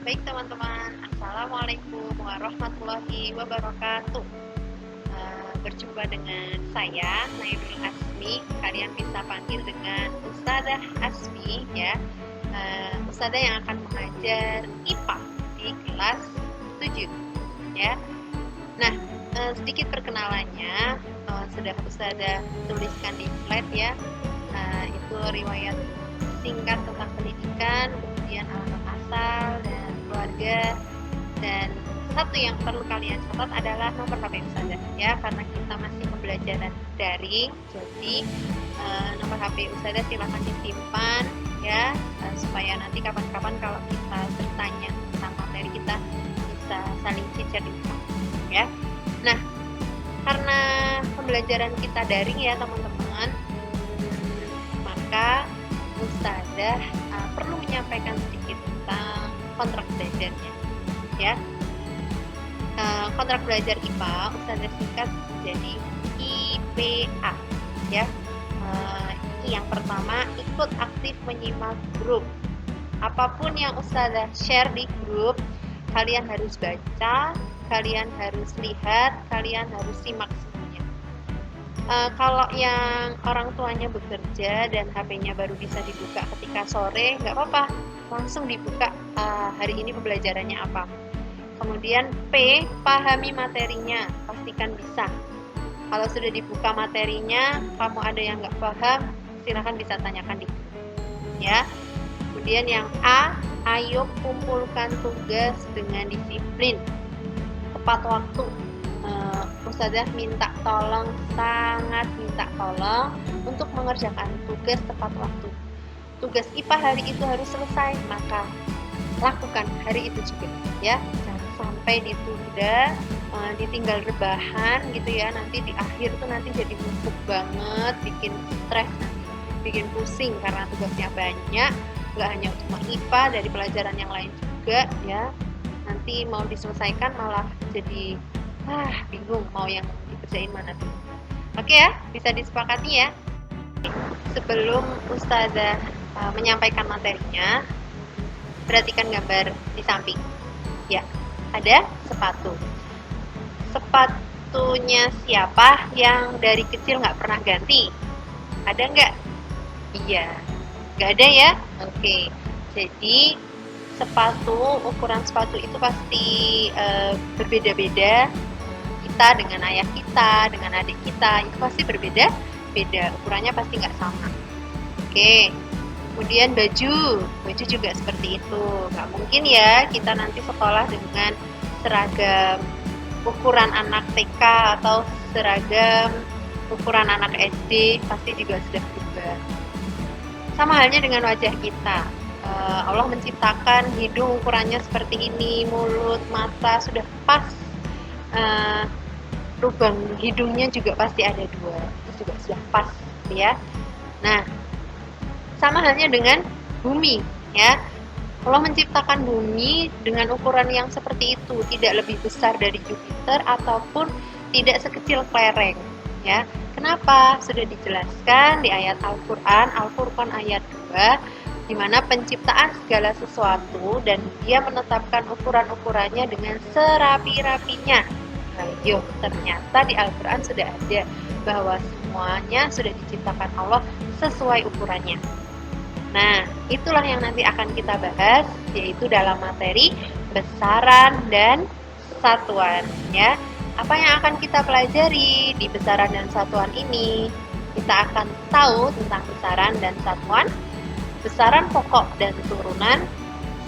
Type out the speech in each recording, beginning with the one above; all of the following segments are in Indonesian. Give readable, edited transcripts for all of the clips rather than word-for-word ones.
Baik teman-teman, Assalamualaikum warahmatullahi wabarakatuh. Berjumpa dengan saya, Nairul Asmi. Kalian bisa panggil dengan Ustazah Asmi ya. Ustazah yang akan mengajar IPA di kelas 7 ya. Nah, sedikit perkenalannya sudah Ustazah tuliskan di slide ya. Itu riwayat singkat tentang pendidikan, kemudian alamat asal dan keluarga, dan satu yang perlu kalian catat adalah nomor HP Ustazah ya, karena kita masih pembelajaran daring, jadi nomor HP Ustazah silakan disimpan ya, supaya nanti kapan-kapan kalau kita bertanya tentang materi kita bisa saling cicer ya. Nah, karena pembelajaran kita daring ya teman-teman, maka Ustazah perlu menyampaikan sedikit tentang kontrak belajarnya ya. Kontrak belajar IPA Ustazah singkat jadi IPA ya. Yang pertama, ikut aktif menyimak grup. Apapun yang Ustazah share di grup, kalian harus baca, kalian harus lihat, kalian harus simak semuanya. Kalau yang orang tuanya bekerja dan HP-nya baru bisa dibuka ketika sore, nggak apa-apa, langsung dibuka hari ini pembelajarannya apa. Kemudian P, pahami materinya, pastikan bisa. Kalau sudah dibuka materinya, kamu ada yang nggak paham, silahkan bisa tanyakan di grup ya. Kemudian yang A, ayo kumpulkan tugas dengan disiplin, tepat waktu. Ustazah minta tolong, sangat minta tolong untuk mengerjakan tugas tepat waktu. Tugas IPA hari itu harus selesai, maka lakukan hari itu juga ya. Jangan sampai ditunda, ditinggal rebahan gitu ya. Nanti di akhir tuh nanti jadi numpuk banget, bikin stres, bikin pusing karena tugasnya banyak. Nggak hanya cuma IPA, dari pelajaran yang lain juga ya. Nanti mau diselesaikan malah jadi bingung mau yang dikerjain mana dulu. Oke ya, bisa disepakati ya. Sebelum Ustazah menyampaikan materinya, perhatikan gambar di samping ya. Ada sepatu. Sepatunya siapa yang dari kecil nggak pernah ganti? Ada nggak? Iya, nggak ada ya. Oke, jadi ukuran sepatu itu pasti berbeda-beda. Kita dengan ayah kita, dengan adik kita, itu pasti berbeda-beda, ukurannya pasti nggak sama. Oke, kemudian baju juga seperti itu. Nggak mungkin ya kita nanti sekolah dengan seragam ukuran anak TK atau seragam ukuran anak SD, pasti juga sudah berubah. Sama halnya dengan wajah kita. Allah menciptakan hidung ukurannya seperti ini, mulut, mata sudah pas. Lubang hidungnya juga pasti ada 2, itu juga sudah pas ya. Nah, sama halnya dengan bumi ya. Allah menciptakan bumi dengan ukuran yang seperti itu, tidak lebih besar dari Jupiter ataupun tidak sekecil kelereng ya. Kenapa? Sudah dijelaskan di ayat Al-Furqan ayat 2, di mana penciptaan segala sesuatu dan Dia menetapkan ukuran-ukurannya dengan serapi-rapinya. Ayo, ternyata di Al-Quran sudah ada bahwa semuanya sudah diciptakan Allah sesuai ukurannya. Nah, itulah yang nanti akan kita bahas, yaitu dalam materi besaran dan satuan ya. Apa yang akan kita pelajari di besaran dan satuan ini? Kita akan tahu tentang besaran dan satuan, besaran pokok dan turunan,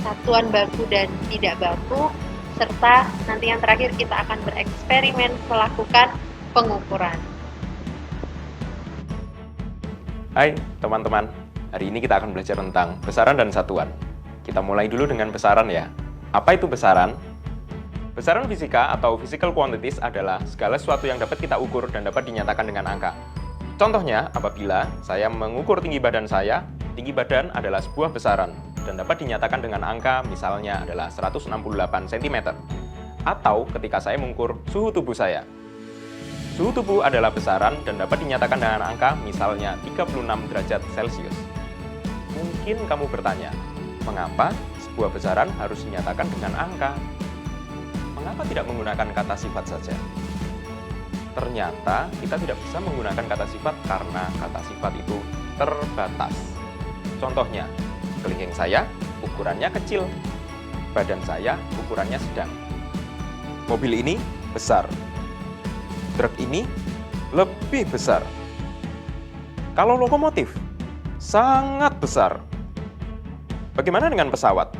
satuan baku dan tidak baku, serta nanti yang terakhir kita akan bereksperimen melakukan pengukuran. Hai teman-teman, hari ini kita akan belajar tentang besaran dan satuan. Kita mulai dulu dengan besaran ya. Apa itu besaran? Besaran fisika atau physical quantities adalah segala sesuatu yang dapat kita ukur dan dapat dinyatakan dengan angka. Contohnya, apabila saya mengukur tinggi badan saya, tinggi badan adalah sebuah besaran dan dapat dinyatakan dengan angka, misalnya adalah 168 cm. Atau ketika saya mengukur suhu tubuh saya. Suhu tubuh adalah besaran dan dapat dinyatakan dengan angka, misalnya 36 derajat Celcius. Mungkin kamu bertanya, mengapa sebuah besaran harus dinyatakan dengan angka. Mengapa tidak menggunakan kata sifat saja? Ternyata kita tidak bisa menggunakan kata sifat karena kata sifat itu terbatas. Contohnya, kelingking saya ukurannya kecil, badan saya ukurannya sedang. Mobil ini besar, truk ini lebih besar. Kalau lokomotif, sangat besar. Bagaimana dengan pesawat?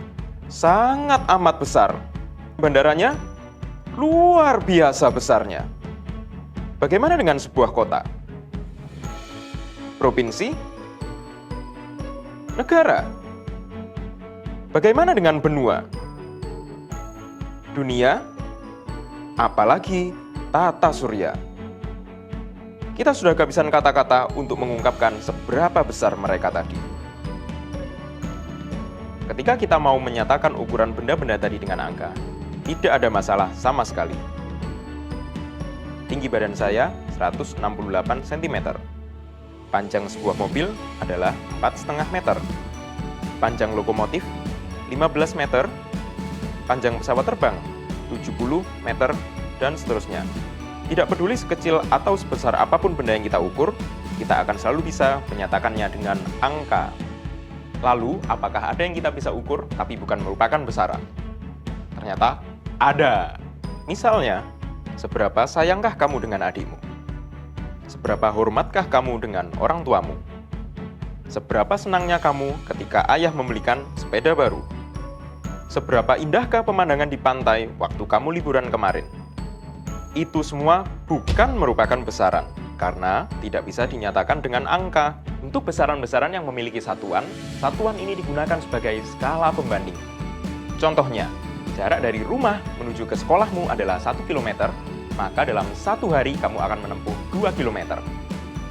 Sangat amat besar. Bandaranya luar biasa besarnya. Bagaimana dengan sebuah kota? Provinsi? Negara? Bagaimana dengan benua? Dunia? Apalagi tata surya. Kita sudah kehabisan kata-kata untuk mengungkapkan seberapa besar mereka tadi. Ketika kita mau menyatakan ukuran benda-benda tadi dengan angka, tidak ada masalah sama sekali. Tinggi badan saya 168 cm. Panjang sebuah mobil adalah 4,5 meter. Panjang lokomotif 15 meter. Panjang pesawat terbang 70 meter, dan seterusnya. Tidak peduli sekecil atau sebesar apapun benda yang kita ukur, kita akan selalu bisa menyatakannya dengan angka. Lalu, apakah ada yang kita bisa ukur tapi bukan merupakan besaran? Ternyata ada. Misalnya, seberapa sayangkah kamu dengan adikmu? Seberapa hormatkah kamu dengan orang tuamu? Seberapa senangnya kamu ketika ayah membelikan sepeda baru? Seberapa indahkah pemandangan di pantai waktu kamu liburan kemarin? Itu semua bukan merupakan besaran, karena tidak bisa dinyatakan dengan angka. Untuk besaran-besaran yang memiliki satuan, satuan ini digunakan sebagai skala pembanding. Contohnya, jarak dari rumah menuju ke sekolahmu adalah 1 km, maka dalam 1 hari kamu akan menempuh 2 km.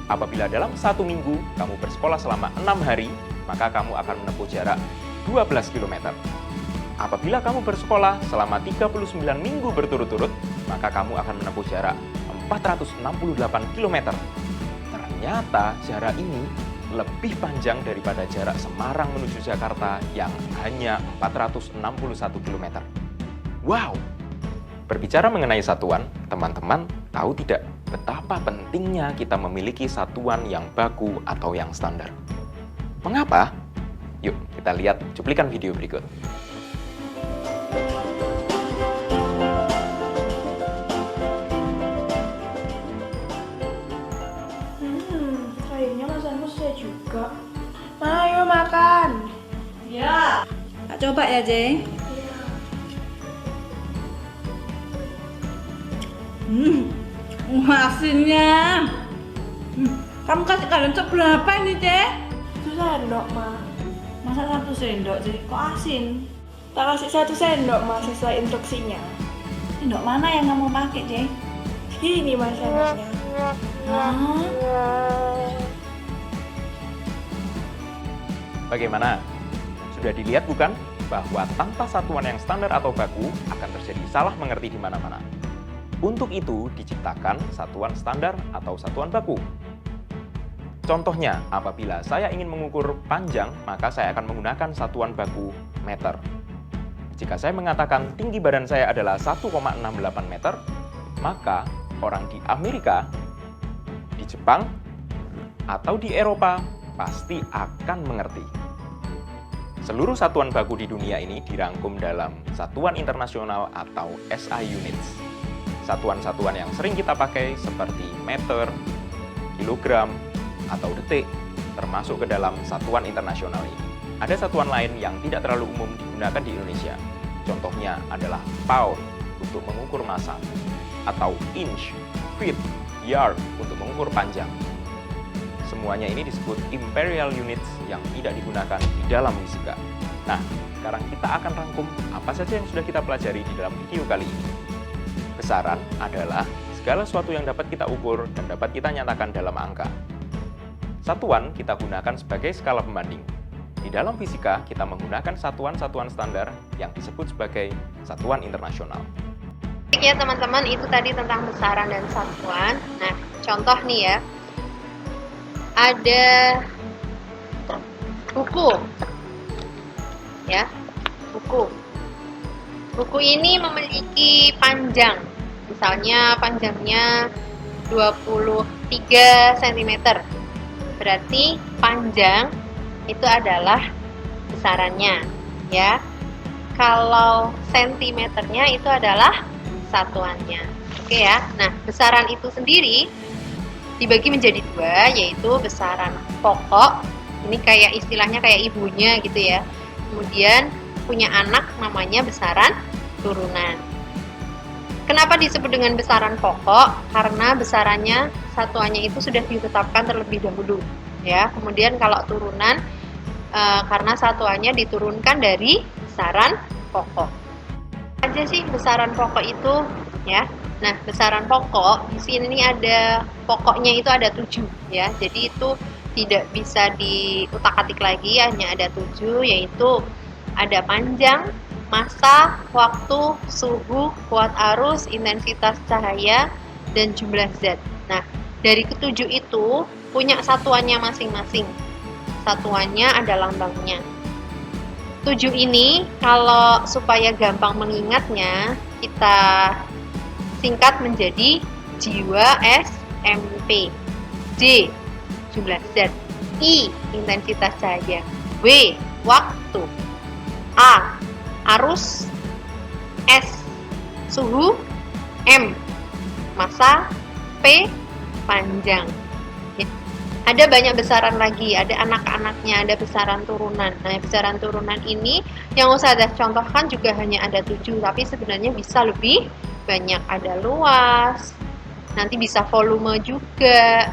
Apabila dalam 1 minggu kamu bersekolah selama 6 hari, maka kamu akan menempuh jarak 12 km. Apabila kamu bersekolah selama 39 minggu berturut-turut, maka kamu akan menempuh jarak 468 km. Ternyata jarak ini lebih panjang daripada jarak Semarang menuju Jakarta yang hanya 461 km. Wow! Berbicara mengenai satuan, teman-teman tahu tidak betapa pentingnya kita memiliki satuan yang baku atau yang standar? Mengapa? Yuk, kita lihat cuplikan video berikut. Kayaknya masakanmu selesai juga. Ayo makan. Ya. Tak coba ya, Jeng. Asinnya. Kamu kasih kalian seberapa ini, Cek? 1 sendok, Ma. Masa 1 sendok, Cek? Kok asin? Tak kasih 1 sendok, Ma, sesuai instruksinya. Sendok mana yang kamu pakai, Cek? Ini, Ma, sendoknya. Bagaimana? Sudah dilihat bukan bahwa tanpa satuan yang standar atau baku akan terjadi salah mengerti di mana-mana. Untuk itu diciptakan satuan standar atau satuan baku. Contohnya, apabila saya ingin mengukur panjang, maka saya akan menggunakan satuan baku meter. Jika saya mengatakan tinggi badan saya adalah 1,68 meter, maka orang di Amerika, di Jepang, atau di Eropa pasti akan mengerti. Seluruh satuan baku di dunia ini dirangkum dalam Satuan Internasional atau SI Units. Satuan-satuan yang sering kita pakai seperti meter, kilogram, atau detik termasuk ke dalam satuan internasional ini. Ada satuan lain yang tidak terlalu umum digunakan di Indonesia. Contohnya adalah pound untuk mengukur massa, atau inch, feet, yard untuk mengukur panjang. Semuanya ini disebut imperial units yang tidak digunakan di dalam fisika. Nah, sekarang kita akan rangkum apa saja yang sudah kita pelajari di dalam video kali ini. Besaran adalah segala sesuatu yang dapat kita ukur dan dapat kita nyatakan dalam angka. Satuan kita gunakan sebagai skala pembanding. Di dalam fisika, kita menggunakan satuan-satuan standar yang disebut sebagai satuan internasional. Oke ya teman-teman, itu tadi tentang besaran dan satuan. Nah, contoh nih ya. Ada buku. Ya. buku. Buku ini memiliki panjang, misalnya panjangnya 23 cm. Berarti panjang itu adalah besarannya, ya. Kalau sentimeternya itu adalah satuannya. Oke ya. Nah, besaran itu sendiri dibagi menjadi dua, yaitu besaran pokok. Ini kayak istilahnya kayak ibunya gitu ya. Kemudian punya anak namanya besaran turunan. Kenapa disebut dengan besaran pokok? Karena besarannya satuannya itu sudah ditetapkan terlebih dahulu, ya. Kemudian kalau turunan karena satuannya diturunkan dari besaran pokok. Apa aja sih besaran pokok itu, ya? Nah, besaran pokok di sini ada pokoknya itu ada 7, ya. Jadi itu tidak bisa diutak-atik lagi, hanya ada 7, yaitu ada panjang, massa, waktu, suhu, kuat arus, intensitas cahaya, dan jumlah zat. Nah, dari ketujuh itu punya satuannya masing-masing. Satuannya ada lambangnya. 7 ini kalau supaya gampang mengingatnya, kita singkat menjadi jiwa SMP. J, jumlah zat. I, intensitas cahaya. W, waktu. A, arus. S, suhu. M, massa. P, panjang. Ya. Ada banyak besaran lagi, ada anak-anaknya, ada besaran turunan. Nah, besaran turunan ini yang Ustazah contohkan juga hanya ada 7, tapi sebenarnya bisa lebih banyak. Ada luas, nanti bisa volume juga,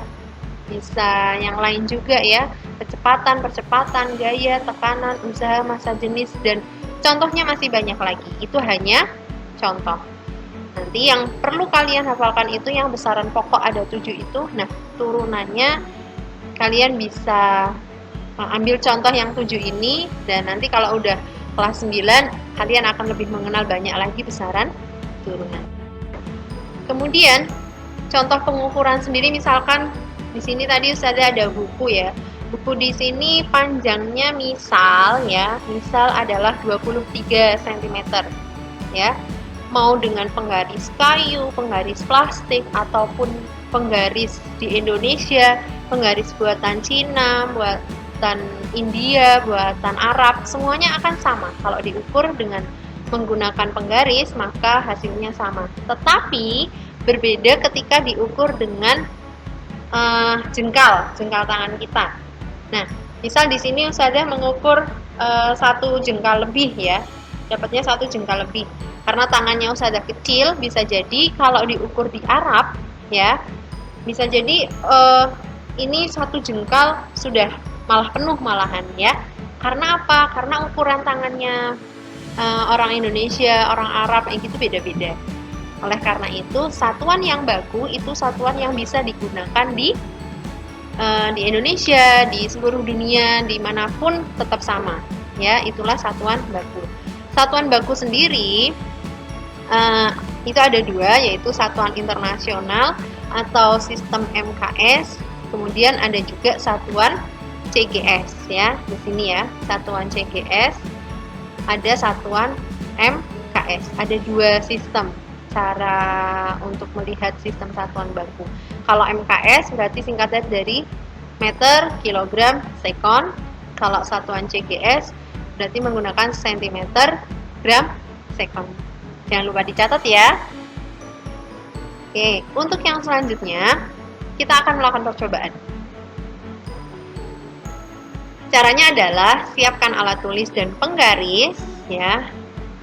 bisa yang lain juga ya, percepatan, gaya, tekanan, usaha, massa, jenis, dan contohnya masih banyak lagi. Itu hanya contoh. Nanti yang perlu kalian hafalkan itu yang besaran pokok ada 7 itu. Nah, turunannya kalian bisa ambil contoh yang 7 ini, dan nanti kalau udah kelas 9 kalian akan lebih mengenal banyak lagi besaran turunan. Kemudian contoh pengukuran sendiri, misalkan di sini tadi Ustazah ada buku ya. Buku di sini panjangnya misal adalah 23 cm ya. Mau dengan penggaris kayu, penggaris plastik, ataupun penggaris di Indonesia, penggaris buatan Cina, buatan India, buatan Arab, semuanya akan sama. Kalau diukur dengan menggunakan penggaris, maka hasilnya sama. Tetapi berbeda ketika diukur dengan jengkal tangan kita. Nah, misal di sini Ustazah mengukur 1 jengkal lebih ya, dapatnya 1 jengkal lebih. Karena tangannya Ustazah kecil, bisa jadi kalau diukur di Arab ya, bisa jadi ini 1 jengkal sudah malah penuh malahan ya. Karena apa? Karena ukuran tangannya orang Indonesia, orang Arab kayak gitu beda-beda. Oleh karena itu, satuan yang baku itu satuan yang bisa digunakan di Indonesia, di seluruh dunia, dimanapun tetap sama. Ya, itulah satuan baku. Satuan baku sendiri itu ada 2, yaitu satuan internasional atau sistem MKS. Kemudian ada juga satuan CGS ya. Di sini ya, satuan CGS, ada satuan MKS. Ada 2 sistem cara untuk melihat sistem satuan baku. Kalau MKS berarti singkatnya dari meter, kilogram, sekon. Kalau satuan CGS berarti menggunakan sentimeter, gram, sekon. Jangan lupa dicatat ya. Oke, untuk yang selanjutnya kita akan melakukan percobaan. Caranya adalah siapkan alat tulis dan penggaris ya.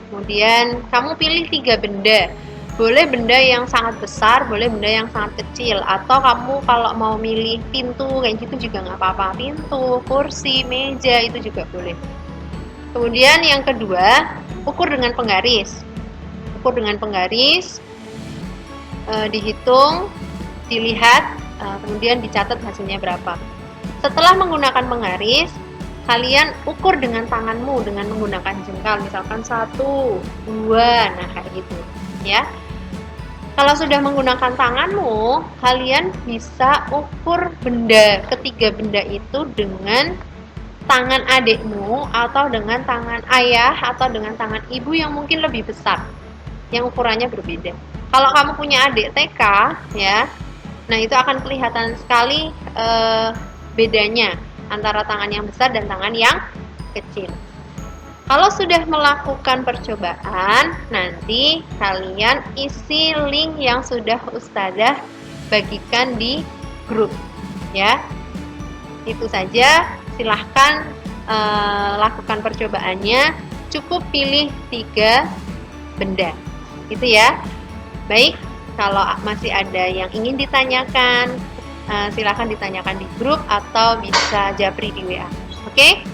Kemudian kamu pilih 3 benda. Boleh benda yang sangat besar, boleh benda yang sangat kecil, atau kamu kalau mau milih pintu kayak gitu juga nggak apa-apa. Pintu, kursi, meja itu juga boleh. Kemudian yang kedua, ukur dengan penggaris. Ukur dengan penggaris, dihitung, dilihat, kemudian dicatat hasilnya berapa. Setelah menggunakan penggaris, kalian ukur dengan tanganmu dengan menggunakan jengkal, misalkan 1, 2, nah kayak gitu ya. Kalau sudah menggunakan tanganmu, kalian bisa ukur benda, ketiga benda itu dengan tangan adikmu atau dengan tangan ayah atau dengan tangan ibu yang mungkin lebih besar, yang ukurannya berbeda. Kalau kamu punya adik TK, ya, nah itu akan kelihatan sekali bedanya antara tangan yang besar dan tangan yang kecil. Kalau sudah melakukan percobaan, nanti kalian isi link yang sudah Ustadzah bagikan di grup, ya. Itu saja, silahkan lakukan percobaannya. Cukup pilih 3 benda, itu ya. Baik, kalau masih ada yang ingin ditanyakan, silahkan ditanyakan di grup atau bisa japri di WA. Oke?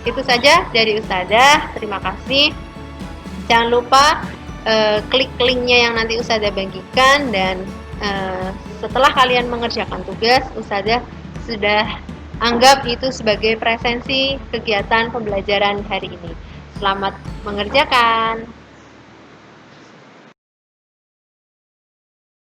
Itu saja dari Ustadzah. Terima kasih. Jangan lupa klik linknya yang nanti Ustadzah bagikan, dan setelah kalian mengerjakan tugas, Ustadzah sudah anggap itu sebagai presensi kegiatan pembelajaran hari ini. Selamat mengerjakan.